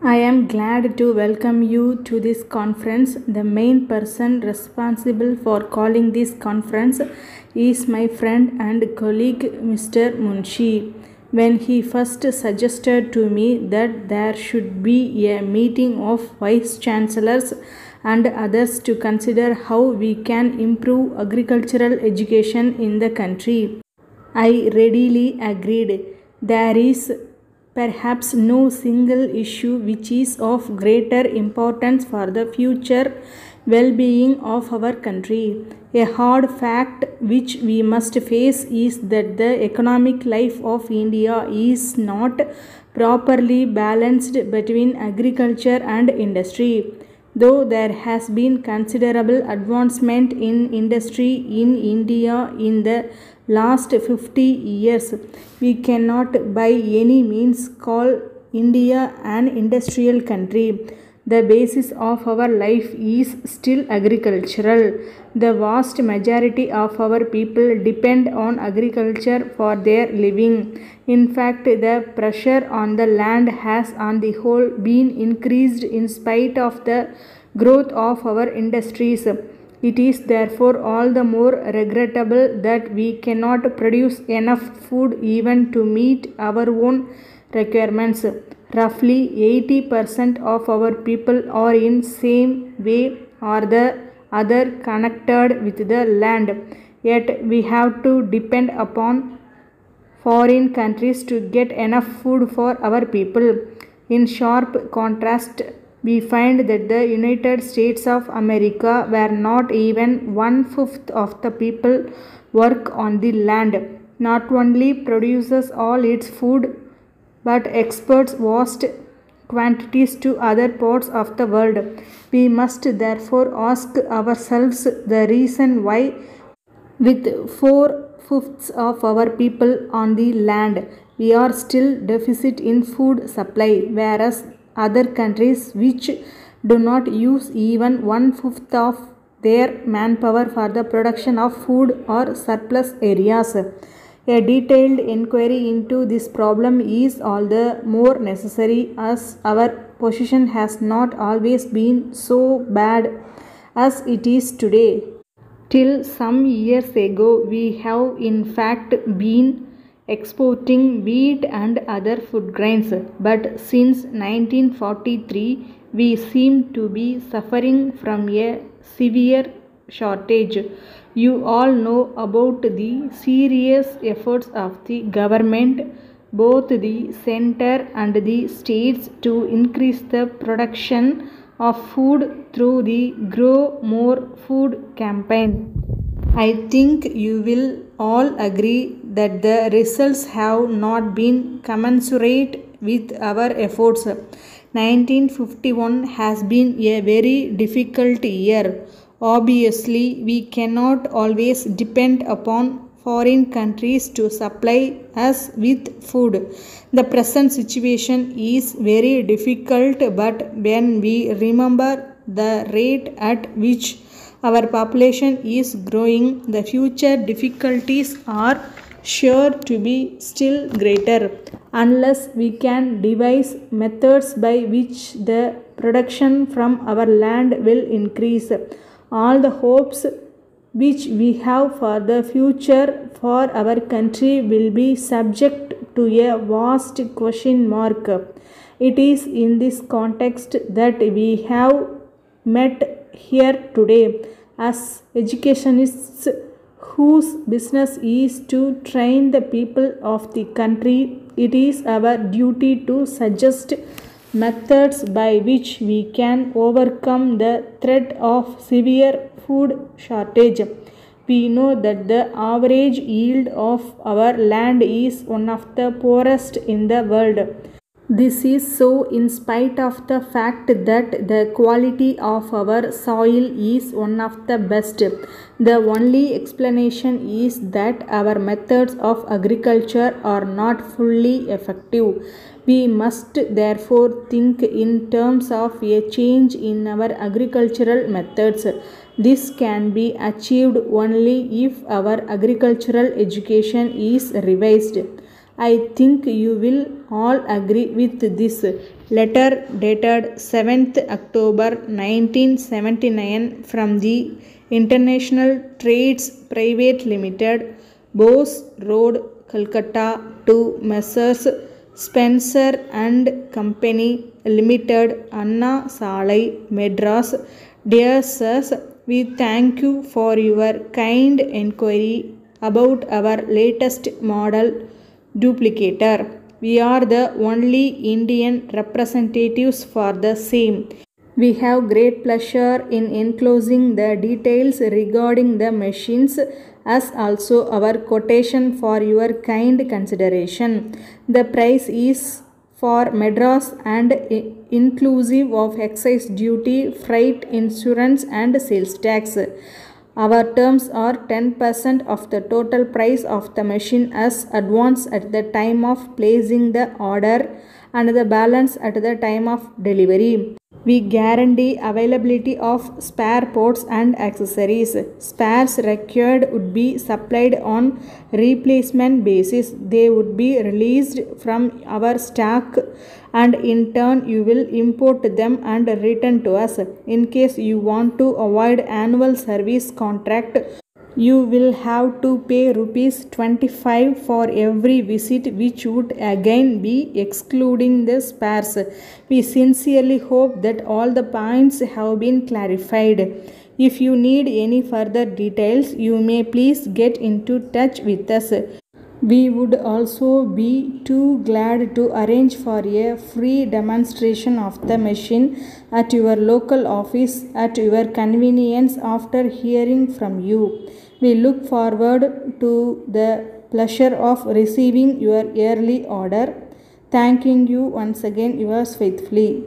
I am glad to welcome you to this conference. The main person responsible for calling this conference is my friend and colleague Mr. Munshi. When he first suggested to me that there should be a meeting of vice chancellors and others to consider how we can improve agricultural education in the country, I readily agreed. There is perhaps no single issue which is of greater importance for the future well being of our country. A hard fact which we must face is that the economic life of India is not properly balanced between agriculture and industry. Though there has been considerable advancement in industry in India in the last 50 years, we cannot by any means call India an industrial country. The basis of our life is still agricultural. The vast majority of our people depend on agriculture for their living. In fact, the pressure on the land has on the whole been increased in spite of the growth of our industries. It is therefore all the more regrettable that we cannot produce enough food even to meet our own requirements. Roughly 80% of our people are in same way or the other connected with the land. Yet we have to depend upon foreign countries to get enough food for our people. In sharp contrast, we find that the United States of America, where not even 1/5 of the people work on the land, not only produces all its food but exports vast quantities to other parts of the world. We must therefore ask ourselves the reason why, with 4/5 of our people on the land, we are still deficit in food supply, whereas other countries which do not use even 1/5 of their manpower for the production of food or surplus areas. A detailed inquiry into this problem is all the more necessary as our position has not always been so bad as it is today. Till some years ago, we have in fact been exporting wheat and other food grains, but since 1943, we seem to be suffering from a severe shortage. You all know about the serious efforts of the government, both the center and the states, to increase the production of food through the Grow More Food campaign. I think you will all agree that the results have not been commensurate with our efforts. 1951 has been a very difficult year. Obviously, we cannot always depend upon foreign countries to supply us with food. The present situation is very difficult, but when we remember the rate at which our population is growing, the future difficulties are sure to be still greater, unless we can devise methods by which the production from our land will increase. All the hopes which we have for the future for our country will be subject to a vast question mark. It is in this context that we have met here today as educationists whose business is to train the people of the country. It is our duty to suggest methods by which we can overcome the threat of severe food shortage. We know that the average yield of our land is one of the poorest in the world. This is so in spite of the fact that the quality of our soil is one of the best. The only explanation is that our methods of agriculture are not fully effective. We must therefore think in terms of a change in our agricultural methods. This can be achieved only if our agricultural education is revised. I think you will all agree with this. Letter dated 7th October 1979 from the International Trades Private Limited, Bose Road, Calcutta to Messrs. Spencer and Company Limited, Anna Salai, Madras. Dear sirs, we thank you for your kind inquiry about our latest model duplicator. We are the only Indian representatives for the same. We have great pleasure in enclosing the details regarding the machines as also our quotation for your kind consideration. The price is for Madras and inclusive of excise duty, freight, insurance and sales tax. Our terms are 10% of the total price of the machine as advance at the time of placing the order and the balance at the time of delivery. We guarantee availability of spare parts and accessories. Spares required would be supplied on replacement basis. They would be released from our stock and in turn you will import them and return to us. In case you want to avoid annual service contract, you will have to pay rupees 25 for every visit, which would again be excluding the spares. We sincerely hope that all the points have been clarified. If you need any further details, you may please get into touch with us. We would also be too glad to arrange for a free demonstration of the machine at your local office at your convenience after hearing from you. We look forward to the pleasure of receiving your early order. Thanking you once again, yours faithfully.